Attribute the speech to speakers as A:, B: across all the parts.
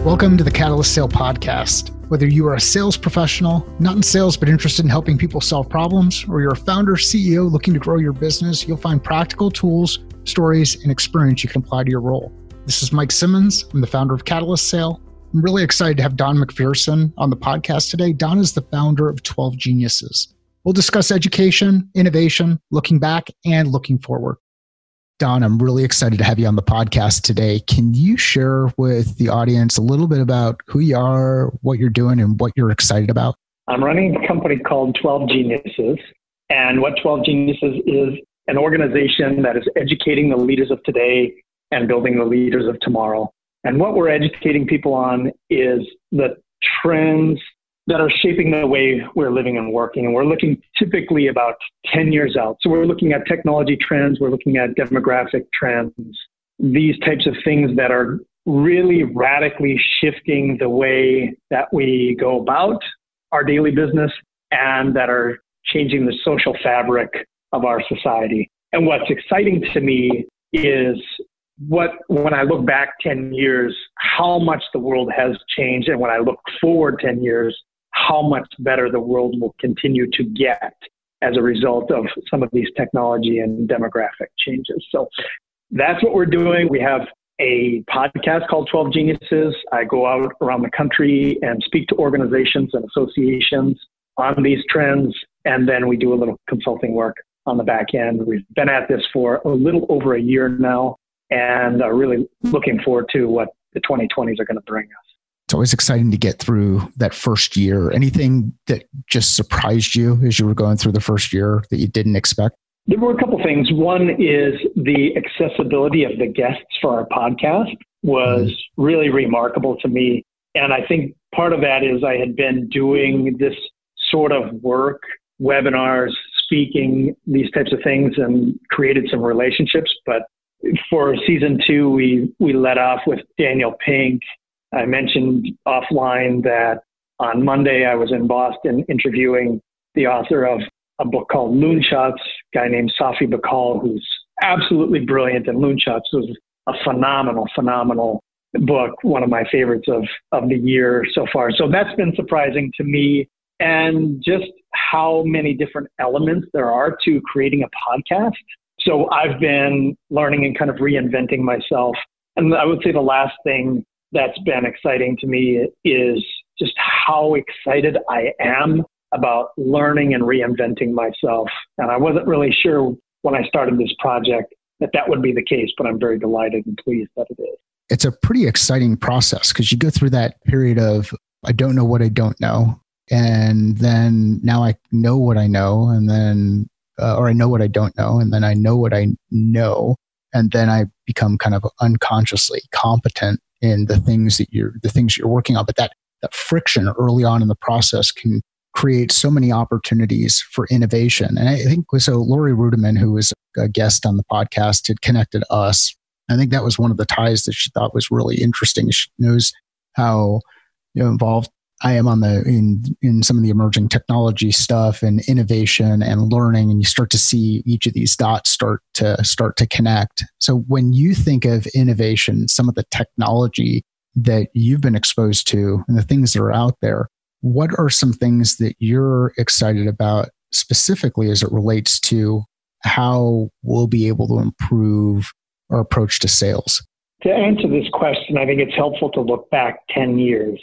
A: Welcome to the Catalyst Sale Podcast. Whether you are a sales professional, not in sales but interested in helping people solve problems, or you're a founder, CEO looking to grow your business, you'll find practical tools, stories, and experience you can apply to your role. This is Mike Simmons. I'm the founder of Catalyst Sale. I'm really excited to have Don MacPherson on the podcast today. Don is the founder of 12 Geniuses. We'll discuss education, innovation, looking back, and looking forward. Don, I'm really excited to have you on the podcast today. Can you share with the audience a little bit about who you are, what you're doing, and what you're excited about?
B: I'm running a company called 12 Geniuses. And what 12 Geniuses is an organization that is educating the leaders of today and building the leaders of tomorrow. And what we're educating people on is the trends that are shaping the way we're living and working. And we're looking typically about 10 years out. So we're looking at technology trends, we're looking at demographic trends, these types of things that are really radically shifting the way that we go about our daily business and that are changing the social fabric of our society. And what's exciting to me is when I look back 10 years, how much the world has changed. And when I look forward 10 years, how much better the world will continue to get as a result of some of these technology and demographic changes. So that's what we're doing. We have a podcast called 12 Geniuses. I go out around the country and speak to organizations and associations on these trends. And then we do a little consulting work on the back end. We've been at this for a little over a year now and are really looking forward to what the 2020s are going to bring us.
A: It's always exciting to get through that first year. Anything that just surprised you as you were going through the first year that you didn't expect?
B: There were a couple things. One is the accessibility of the guests for our podcast was really remarkable to me. And I think part of that is I had been doing this sort of work, webinars, speaking, these types of things, and created some relationships. But for season 2, we let off with Daniel Pink. I mentioned offline that on Monday I was in Boston interviewing the author of a book called Loonshots, a guy named Safi Bakal, who's absolutely brilliant. And Loonshots was a phenomenal book, one of my favorites of the year so far. So that's been surprising to me. And just how many different elements there are to creating a podcast. So I've been learning and kind of reinventing myself. And I would say the last thing that's been exciting to me is just how excited I am about learning and reinventing myself. And I wasn't really sure when I started this project that would be the case, but I'm very delighted and pleased that it is.
A: It's a pretty exciting process because you go through that period of, I don't know what I don't know. And then now I know what I know, and then, or I know what I don't know, and then I know what I know. And then I become kind of unconsciously competent in the things that you're working on. But that friction early on in the process can create so many opportunities for innovation. And I think so Lori Rudiman, who was a guest on the podcast, had connected us. I think that was one of the ties that she thought was really interesting. She knows how involved I am in some of the emerging technology stuff and innovation and learning, and you start to see each of these dots start to connect. So when you think of innovation, some of the technology that you've been exposed to and the things that are out there, what are some things that you're excited about specifically as it relates to how we'll be able to improve our approach to sales?
B: To answer this question, I think it's helpful to look back 10 years.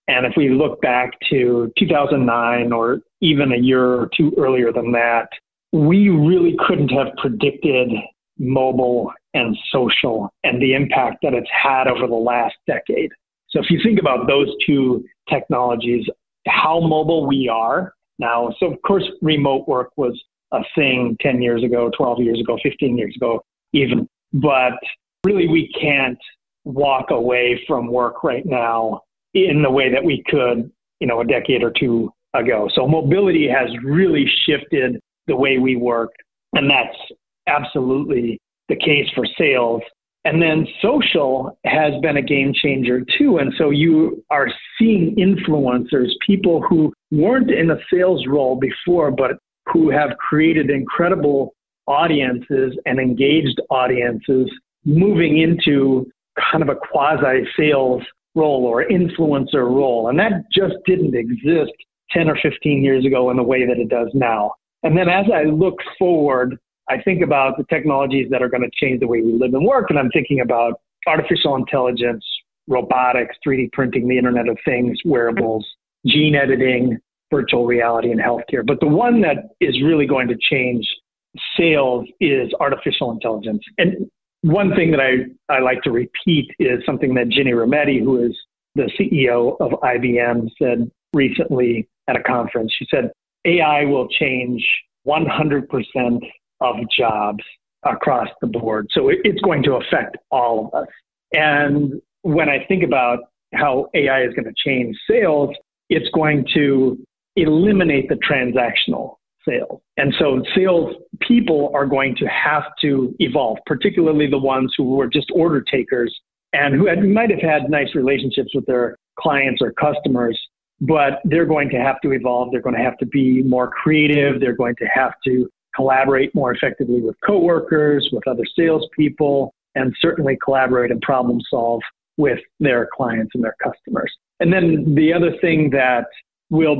B: And if we look back to 2009 or even a year or two earlier than that, we really couldn't have predicted mobile and social and the impact that it's had over the last decade. So if you think about those two technologies, how mobile we are now. So of course, remote work was a thing 10 years ago, 12 years ago, 15 years ago, even. But really, we can't walk away from work right now in the way that we could, a decade or two ago. So mobility has really shifted the way we work. And that's absolutely the case for sales. And then social has been a game changer too. And so you are seeing influencers, people who weren't in a sales role before, but who have created incredible audiences and engaged audiences moving into kind of a quasi-sales role or influencer role. And that just didn't exist 10 or 15 years ago in the way that it does now. And then as I look forward, I think about the technologies that are going to change the way we live and work. And I'm thinking about artificial intelligence, robotics, 3D printing, the Internet of Things, wearables, gene editing, virtual reality, and healthcare. But the one that is really going to change sales is artificial intelligence. And one thing that I like to repeat is something that Ginny Rometty, who is the CEO of IBM, said recently at a conference. She said, AI will change 100% of jobs across the board. So it's going to affect all of us. And when I think about how AI is going to change sales, it's going to eliminate the transactional sales. And so sales people are going to have to evolve, particularly the ones who were just order takers and who might have had nice relationships with their clients or customers, but they're going to have to evolve. They're going to have to be more creative. They're going to have to collaborate more effectively with coworkers, with other salespeople, and certainly collaborate and problem solve with their clients and their customers. And then the other thing that will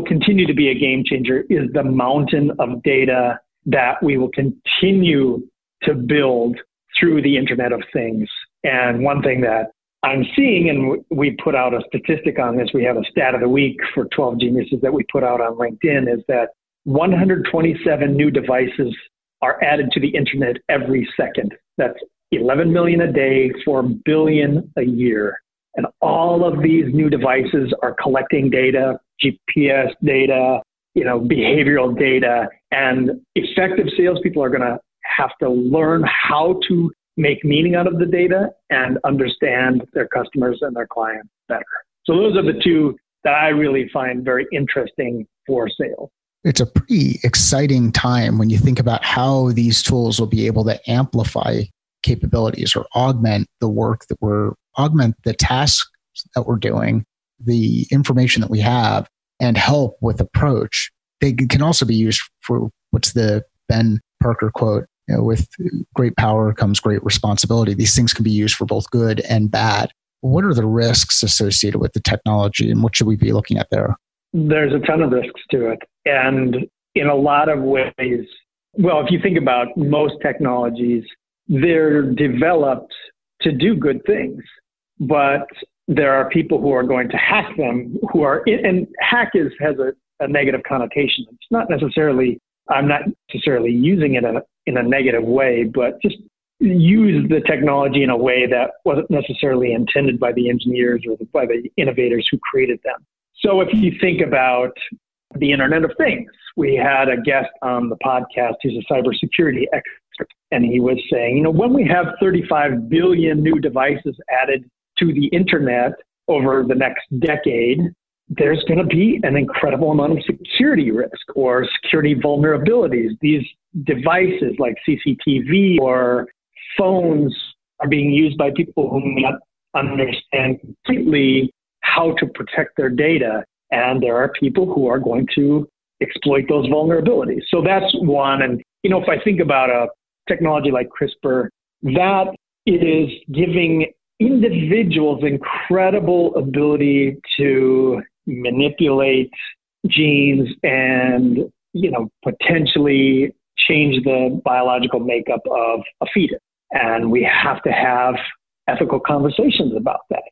B: continue to be a game changer is the mountain of data that we will continue to build through the Internet of Things. And one thing that I'm seeing, and we put out a statistic on this, we have a stat of the week for 12 Geniuses that we put out on LinkedIn, is that 127 new devices are added to the Internet every second. That's 11 million a day, 4 billion a year. And all of these new devices are collecting data, GPS data, behavioral data, and effective salespeople are going to have to learn how to make meaning out of the data and understand their customers and their clients better. So those are the two that I really find very interesting for sales.
A: It's a pretty exciting time when you think about how these tools will be able to amplify capabilities or augment the tasks that we're doing, the information that we have, and help with approach. They can also be used for what's the Ben Parker quote, with great power comes great responsibility. These things can be used for both good and bad. What are the risks associated with the technology, and what should we be looking at there?
B: There's a ton of risks to it. And in a lot of ways, well, if you think about most technologies, they're developed to do good things, but there are people who are going to hack them, and hack has a negative connotation. It's not necessarily, I'm not necessarily using it in a negative way, but just use the technology in a way that wasn't necessarily intended by the engineers or by the innovators who created them. So if you think about the Internet of Things, we had a guest on the podcast who's a cybersecurity expert, and he was saying, when we have 35 billion new devices added to the Internet over the next decade, there's going to be an incredible amount of security risk or security vulnerabilities. These devices like CCTV or phones are being used by people who may not understand completely how to protect their data. And there are people who are going to exploit those vulnerabilities. So that's one. And, if I think about a technology like CRISPR, that is giving individuals incredible ability to manipulate genes and, potentially change the biological makeup of a fetus. And we have to have ethical conversations about that.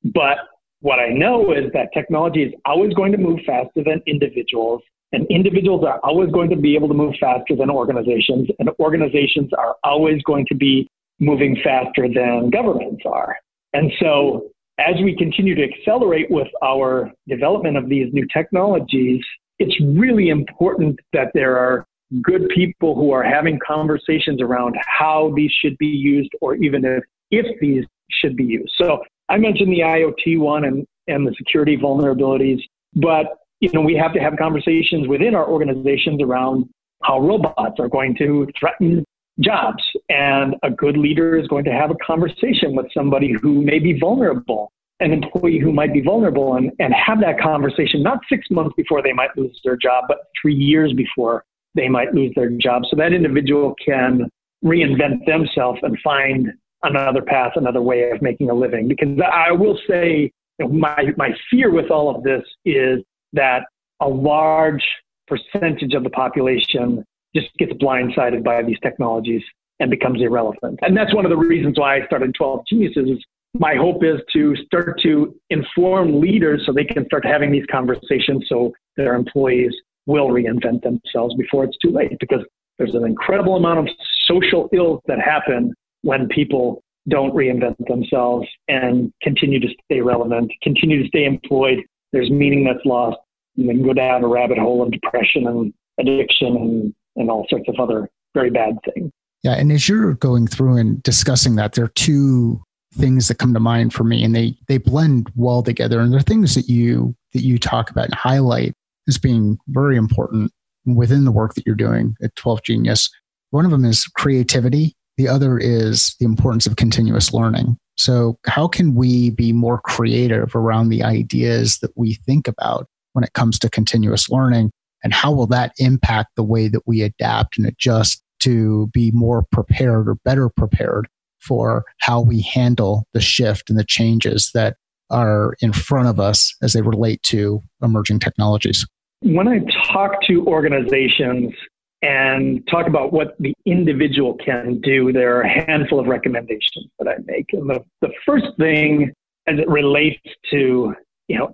B: But what I know is that technology is always going to move faster than individuals, and individuals are always going to be able to move faster than organizations, and organizations are always going to be moving faster than governments are. And so as we continue to accelerate with our development of these new technologies, it's really important that there are good people who are having conversations around how these should be used, or even if these should be used. So I mentioned the IoT one and the security vulnerabilities, but we have to have conversations within our organizations around how robots are going to threaten jobs. And a good leader is going to have a conversation with somebody who may be vulnerable, an employee who might be vulnerable, and have that conversation not 6 months before they might lose their job, but 3 years before they might lose their job. So that individual can reinvent themselves and find another path, another way of making a living. Because I will say, my fear with all of this is that a large percentage of the population just gets blindsided by these technologies and becomes irrelevant. And that's one of the reasons why I started 12 Geniuses. My hope is to start to inform leaders so they can start having these conversations so their employees will reinvent themselves before it's too late, because there's an incredible amount of social ills that happen when people don't reinvent themselves and continue to stay relevant, continue to stay employed. There's meaning that's lost, and then go down a rabbit hole of depression and addiction and all sorts of other very bad things.
A: Yeah. And as you're going through and discussing that, there are two things that come to mind for me, and they blend well together. And they're things that you talk about and highlight as being very important within the work that you're doing at 12 Genius. One of them is creativity. The other is the importance of continuous learning. So how can we be more creative around the ideas that we think about when it comes to continuous learning? And how will that impact the way that we adapt and adjust to be more prepared or better prepared for how we handle the shift and the changes that are in front of us as they relate to emerging technologies?
B: When I talk to organizations and talk about what the individual can do, there are a handful of recommendations that I make. And the first thing as it relates to,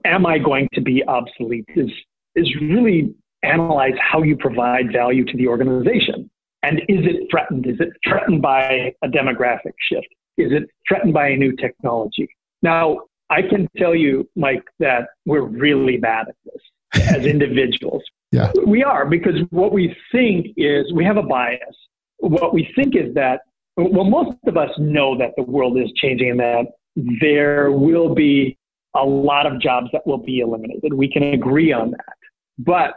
B: am I going to be obsolete, is really analyze how you provide value to the organization. And is it threatened? Is it threatened by a demographic shift? Is it threatened by a new technology? Now, I can tell you, Mike, that we're really bad at this as individuals.
A: Yeah.
B: We are, because what we think is we have a bias. What we think is that, most of us know that the world is changing and that there will be a lot of jobs that will be eliminated. We can agree on that. But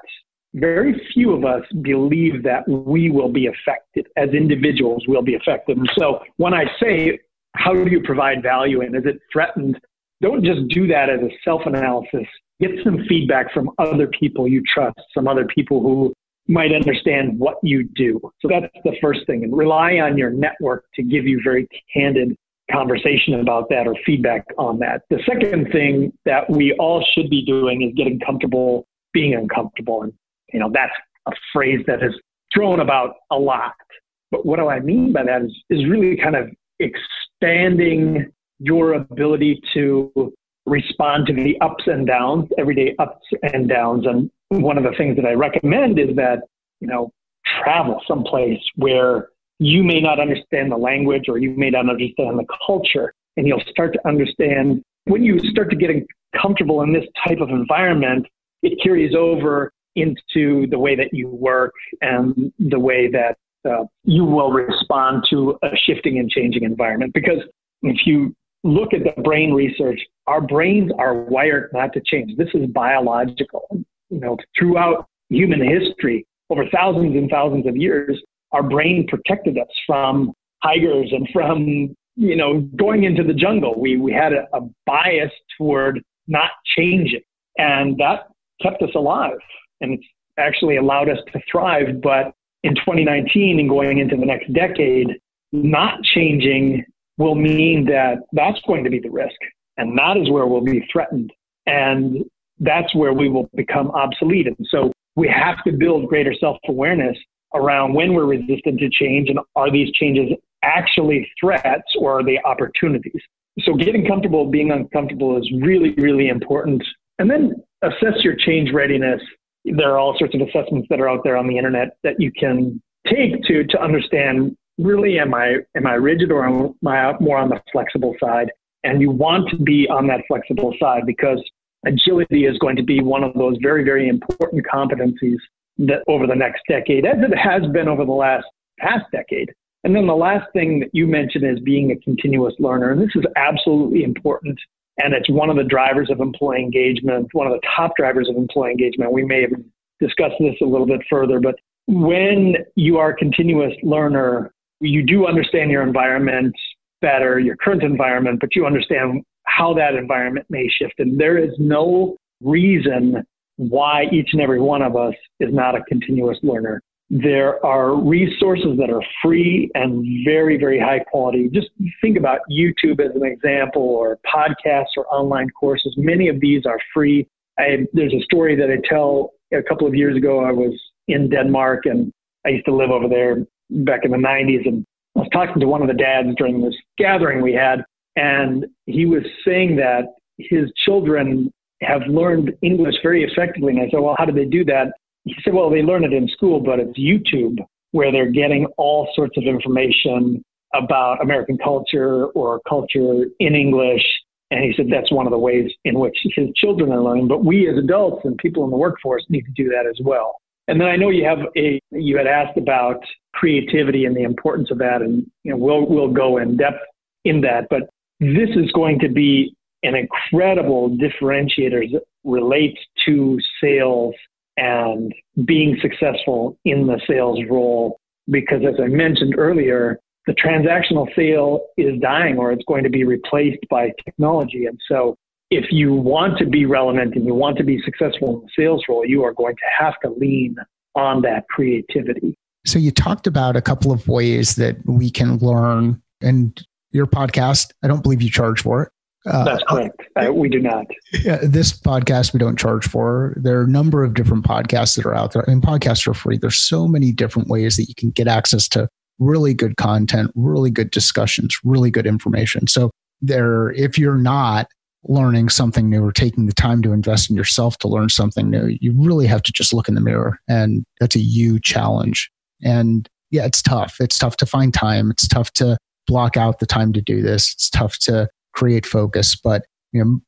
B: very few of us believe that we will be affected, as individuals will be affected. And so when I say, how do you provide value and is it threatened? Don't just do that as a self-analysis. Get some feedback from other people you trust, some other people who might understand what you do. So that's the first thing. And rely on your network to give you very candid conversation about that or feedback on that. The second thing that we all should be doing is getting comfortable being uncomfortable. And that's a phrase that is thrown about a lot. But what do I mean by that is really kind of expanding your ability to respond to the ups and downs, everyday ups and downs. And one of the things that I recommend is that, travel someplace where you may not understand the language or you may not understand the culture, and you'll start to understand when you start to getting comfortable in this type of environment, it carries over into the way that you work and the way that you will respond to a shifting and changing environment. Because if you look at the brain research, our brains are wired not to change. This is biological. Throughout human history, over thousands and thousands of years, our brain protected us from tigers and from, going into the jungle. We had a bias toward not changing, and that kept us alive. And it's actually allowed us to thrive. But in 2019 and going into the next decade, not changing will mean that that's going to be the risk. And that is where we'll be threatened. And that's where we will become obsolete. And so we have to build greater self-awareness around when we're resistant to change, and are these changes actually threats or are they opportunities? So getting comfortable being uncomfortable is really, really important. And then assess your change readiness. There are all sorts of assessments that are out there on the internet that you can take to understand, really, am I rigid or am I more on the flexible side? And you want to be on that flexible side, because agility is going to be one of those very, very important competencies that over the next decade, as it has been over the past decade. And then the last thing that you mentioned is being a continuous learner. And this is absolutely important. And it's one of the drivers of employee engagement, one of the top drivers of employee engagement. We may have discussed this a little bit further, but when you are a continuous learner, you do understand your environment better, your current environment, but you understand how that environment may shift. And there is no reason why each and every one of us is not a continuous learner. There are resources that are free and very, very high quality. Just think about YouTube as an example, or podcasts or online courses. Many of these are free. There's a story that I tell. A couple of years ago, I was in Denmark, and I used to live over there back in the 90s. And I was talking to one of the dads during this gathering we had, and he was saying that his children have learned English very effectively. And I said, well, how do they do that? He said, well, they learn it in school, but it's YouTube where they're getting all sorts of information about American culture or culture in English. And he said that's one of the ways in which his children are learning. But we as adults and people in the workforce need to do that as well. And then I know you had asked about creativity and the importance of that, and we'll go in depth in that. But this is going to be an incredible differentiator as it relates to sales and being successful in the sales role. Because as I mentioned earlier, the transactional sale is dying, or it's going to be replaced by technology. And so if you want to be relevant and you want to be successful in the sales role, you are going to have to lean on that creativity.
A: So you talked about a couple of ways that we can learn, and your podcast, I don't believe you charge for it.
B: That's correct. We do not.
A: This podcast we don't charge for. There are a number of different podcasts that are out there, and podcasts are free. There's so many different ways that you can get access to really good content, really good discussions, really good information. So if you're not learning something new or taking the time to invest in yourself to learn something new, you really have to just look in the mirror, and that's a huge challenge. And yeah, it's tough. It's tough to find time. It's tough to block out the time to do this. It's tough to create focus. But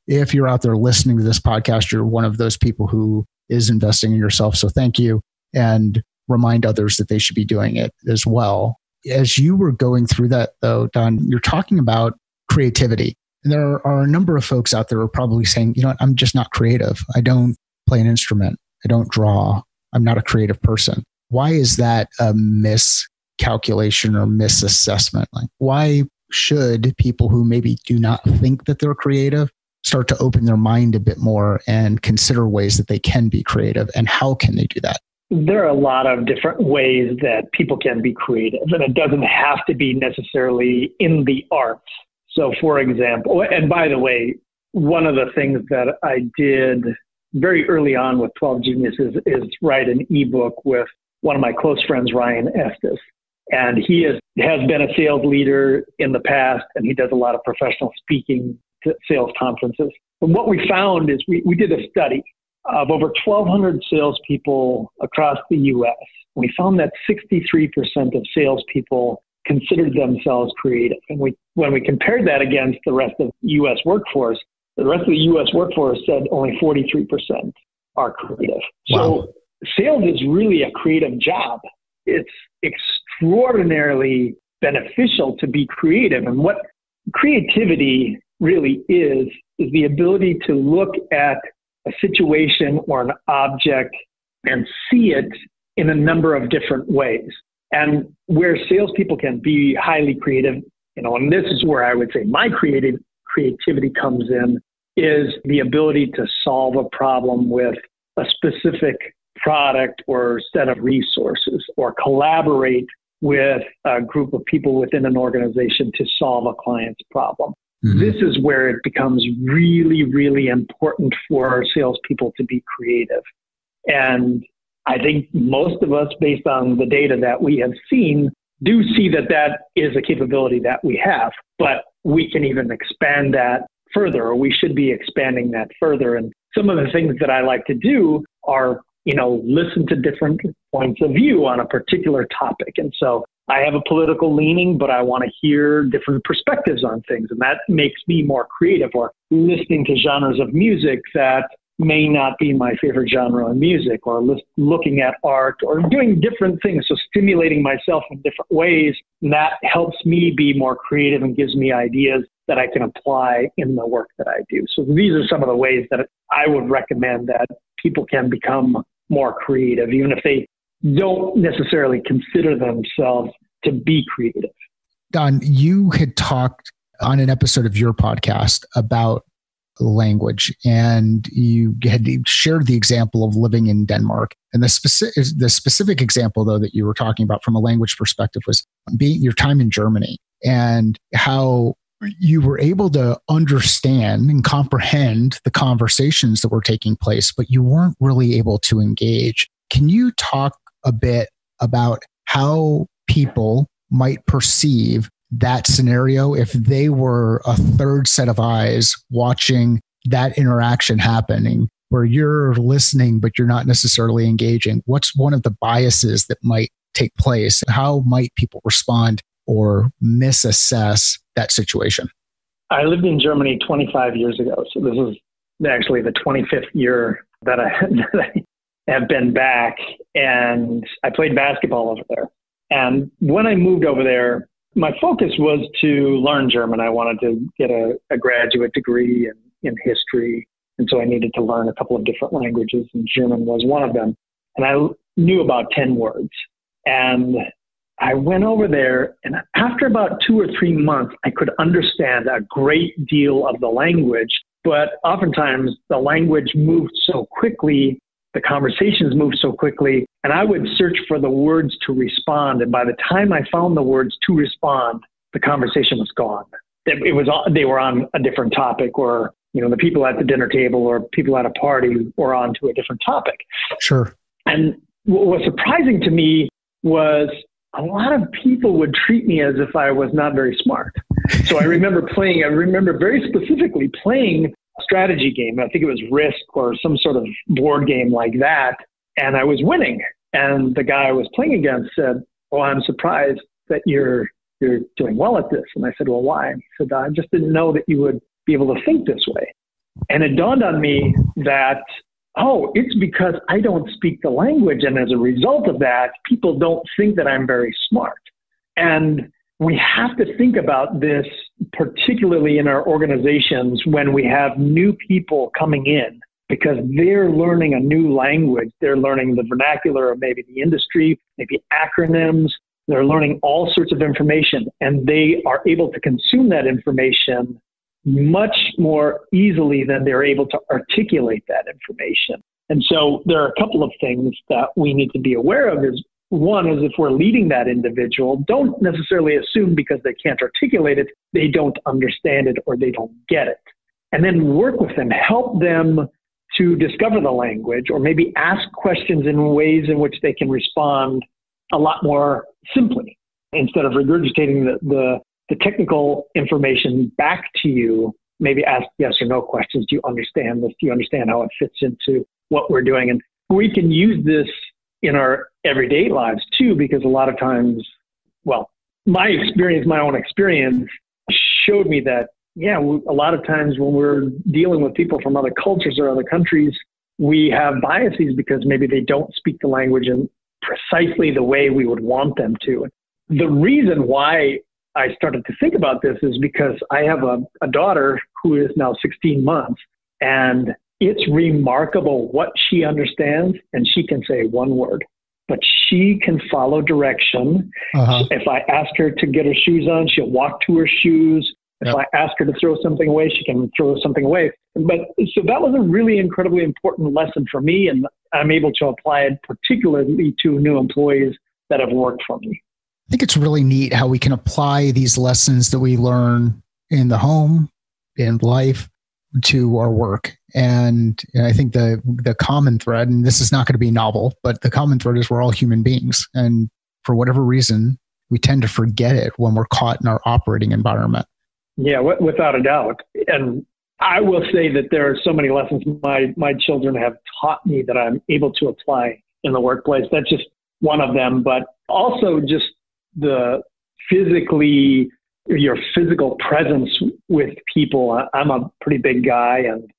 A: if you're out there listening to this podcast, you're one of those people who is investing in yourself. So thank you, and remind others that they should be doing it as well. As you were going through that, though, Don, you're talking about creativity. And there are a number of folks out there who are probably saying, I'm just not creative. I don't play an instrument. I don't draw. I'm not a creative person. Why is that a miscalculation or misassessment? Like, why should people who maybe do not think that they're creative start to open their mind a bit more and consider ways that they can be creative? And how can they do that?
B: There are a lot of different ways that people can be creative, and it doesn't have to be necessarily in the arts. So for example, and by the way, one of the things that I did very early on with 12 Geniuses is write an ebook with one of my close friends, Ryan Estes. And he has been a sales leader in the past, and he does a lot of professional speaking to sales conferences. And what we found is we did a study of over 1,200 salespeople across the U.S. We found that 63% of salespeople considered themselves creative. And when we compared that against the rest of the U.S. workforce, the rest of the U.S. workforce said only 43% are creative.
A: Wow.
B: So sales is really a creative job. It's extraordinarily beneficial to be creative. And what creativity really is the ability to look at a situation or an object and see it in a number of different ways. And where salespeople can be highly creative, and this is where I would say my creativity comes in, is the ability to solve a problem with a specific product or set of resources, or collaborate with a group of people within an organization to solve a client's problem. Mm-hmm. This is where it becomes really, really important for salespeople to be creative. And I think most of us, based on the data that we have seen, do see that that is a capability that we have, but we can even expand that further, or we should be expanding that further. And some of the things that I like to do are, listen to different points of view on a particular topic. And so I have a political leaning, but I want to hear different perspectives on things. And that makes me more creative, or listening to genres of music that may not be my favorite genre of music, or looking at art, or doing different things. So stimulating myself in different ways. And that helps me be more creative and gives me ideas that I can apply in the work that I do. So these are some of the ways that I would recommend that people can become more creative, even if they don't necessarily consider themselves to be creative.
A: Don, you had talked on an episode of your podcast about language, and you had shared the example of living in Denmark. And the specific example, though, that you were talking about from a language perspective was being your time in Germany and how you were able to understand and comprehend the conversations that were taking place, but you weren't really able to engage. Can you talk a bit about how people might perceive that scenario if they were a third set of eyes watching that interaction happening, where you're listening, but you're not necessarily engaging? What's one of the biases that might take place? How might people respond or misassess that situation?
B: I lived in Germany 25 years ago. So this is actually the 25th year that I have been back, and I played basketball over there. And when I moved over there, my focus was to learn German. I wanted to get a graduate degree in history. And so I needed to learn a couple of different languages, and German was one of them. And I knew about 10 words. And I went over there, and after about 2 or 3 months, I could understand a great deal of the language. But oftentimes the language moved so quickly, the conversations moved so quickly, and I would search for the words to respond. And by the time I found the words to respond, the conversation was gone. They were on a different topic, or the people at the dinner table or people at a party were on to a different topic.
A: Sure.
B: And what was surprising to me was a lot of people would treat me as if I was not very smart. So I remember very specifically playing a strategy game. I think it was Risk or some sort of board game like that. And I was winning. And the guy I was playing against said, "Oh, I'm surprised that you're doing well at this." And I said, "Well, why?" He said, "I just didn't know that you would be able to think this way." And it dawned on me that, it's because I don't speak the language. And as a result of that, people don't think that I'm very smart. And we have to think about this, particularly in our organizations when we have new people coming in, because they're learning a new language. They're learning the vernacular of maybe the industry, maybe acronyms. They're learning all sorts of information, and they are able to consume that information much more easily than they're able to articulate that information. And so there are a couple of things that we need to be aware of. One is, if we're leading that individual, don't necessarily assume because they can't articulate it, they don't understand it or they don't get it. And then work with them, help them to discover the language, or maybe ask questions in ways in which they can respond a lot more simply, instead of regurgitating the technical information back to you. Maybe ask yes or no questions. Do you understand this? Do you understand how it fits into what we're doing? And we can use this in our everyday lives too, because a lot of times, my own experience showed me that, a lot of times when we're dealing with people from other cultures or other countries, we have biases because maybe they don't speak the language in precisely the way we would want them to. The reason why I started to think about this is because I have a daughter who is now 16 months, and it's remarkable what she understands, and she can say one word, but she can follow direction. If I ask her to get her shoes on, she'll walk to her shoes. If I ask her to throw something away, she can throw something away. But so that was a really incredibly important lesson for me, and I'm able to apply it particularly to new employees that have worked for me.
A: I think it's really neat how we can apply these lessons that we learn in the home, in life, to our work. And I think the common thread, and this is not going to be novel, but the common thread is we're all human beings. And for whatever reason, we tend to forget it when we're caught in our operating environment.
B: Yeah, without a doubt. And I will say that there are so many lessons my children have taught me that I'm able to apply in the workplace. That's just one of them, but also just your physical presence with people. I'm a pretty big guy, and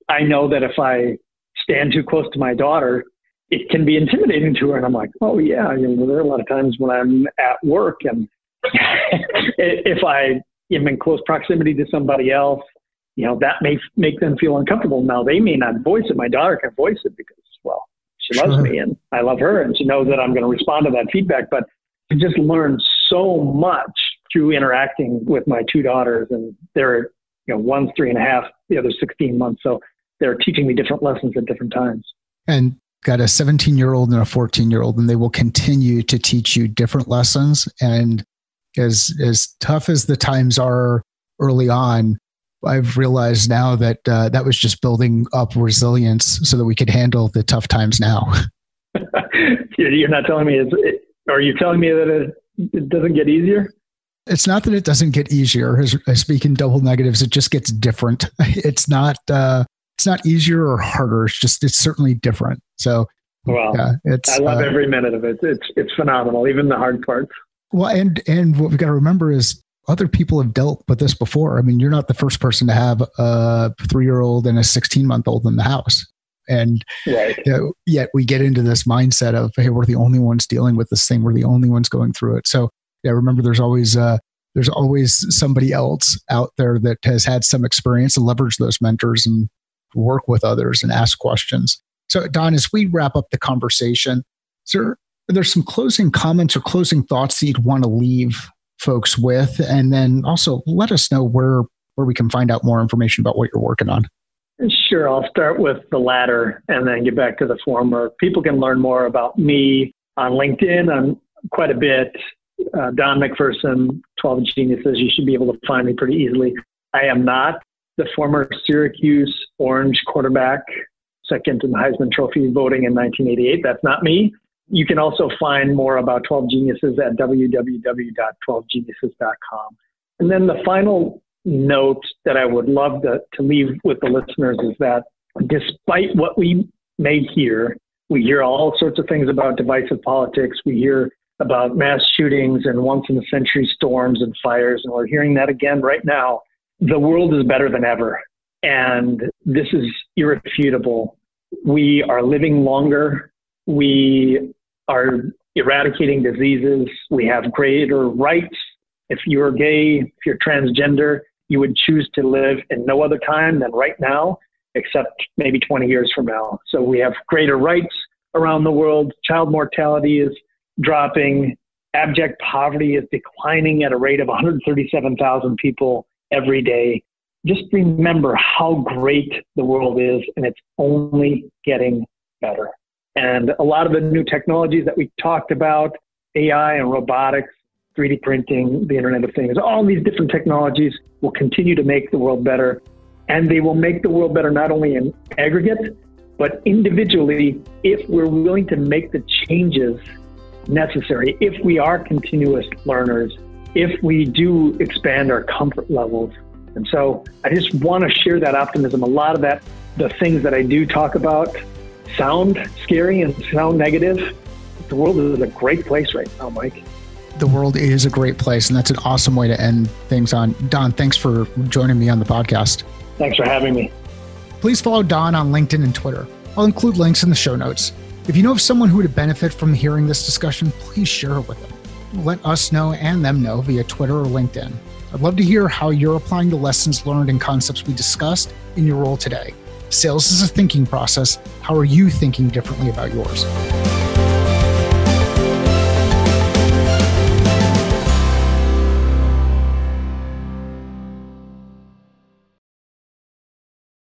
B: I know that if I stand too close to my daughter, it can be intimidating to her. And I'm like, oh yeah, there are a lot of times when I'm at work, and if I am in close proximity to somebody else, that may make them feel uncomfortable. Now, they may not voice it. My daughter can voice it because, she loves me and I love her, and she knows that I'm going to respond to that feedback. But I just learned so much through interacting with my two daughters, and they're, one's 3.5, the other 16 months. So they're teaching me different lessons at different times.
A: And got a 17-year-old and a 14-year-old, and they will continue to teach you different lessons. And as tough as the times are early on, I've realized now that that was just building up resilience so that we could handle the tough times now.
B: You're not telling me, are you telling me that it doesn't get easier?
A: It's not that it doesn't get easier. As I speak in double negatives, it just gets different. It's not easier or harder. It's certainly different. So,
B: I love every minute of it. It's phenomenal, even the hard parts.
A: Well, and what we've got to remember is other people have dealt with this before. I mean, you're not the first person to have a 3-year-old and a 16-month-old in the house. And
B: right.
A: Yet we get into this mindset of, hey, we're the only ones dealing with this thing. We're the only ones going through it. So remember, there's always somebody else out there that has had some experience, and leverage those mentors and work with others and ask questions. So Don, as we wrap up the conversation, there's some closing comments or closing thoughts that you'd want to leave folks with, and then also let us know where we can find out more information about what you're working on.
B: Sure. I'll start with the latter and then get back to the former. People can learn more about me on LinkedIn. I'm quite a bit. Don MacPherson, 12 Geniuses. You should be able to find me pretty easily. I am not the former Syracuse Orange quarterback, second in the Heisman Trophy voting in 1988. That's not me. You can also find more about 12 Geniuses at www.12geniuses.com. And then the final note that I would love to leave with the listeners is that despite what we may hear, we hear all sorts of things about divisive politics. We hear about mass shootings and once-in-a-century storms and fires, and we're hearing that again right now. The world is better than ever, and this is irrefutable. We are living longer. We are eradicating diseases. We have greater rights. If you're gay, if you're transgender, you would choose to live in no other time than right now, except maybe 20 years from now. So we have greater rights around the world. Child mortality is dropping. Abject poverty is declining at a rate of 137,000 people every day. Just remember how great the world is, and it's only getting better. And a lot of the new technologies that we talked about, AI and robotics, 3D printing, the Internet of Things, all these different technologies will continue to make the world better. And they will make the world better not only in aggregate, but individually, if we're willing to make the changes necessary, if we are continuous learners, if we do expand our comfort levels. And so I just want to share that optimism. A lot of that, the things that I do talk about sound scary and sound negative. The world is a great place right now, Mike.
A: The world is a great place, and that's an awesome way to end things on. Don, thanks for joining me on the podcast.
B: Thanks for having me.
A: Please follow Don on LinkedIn and Twitter. I'll include links in the show notes. If you know of someone who would benefit from hearing this discussion, please share it with them. Let us know and them know via Twitter or LinkedIn. I'd love to hear how you're applying the lessons learned and concepts we discussed in your role today. Sales is a thinking process. How are you thinking differently about yours?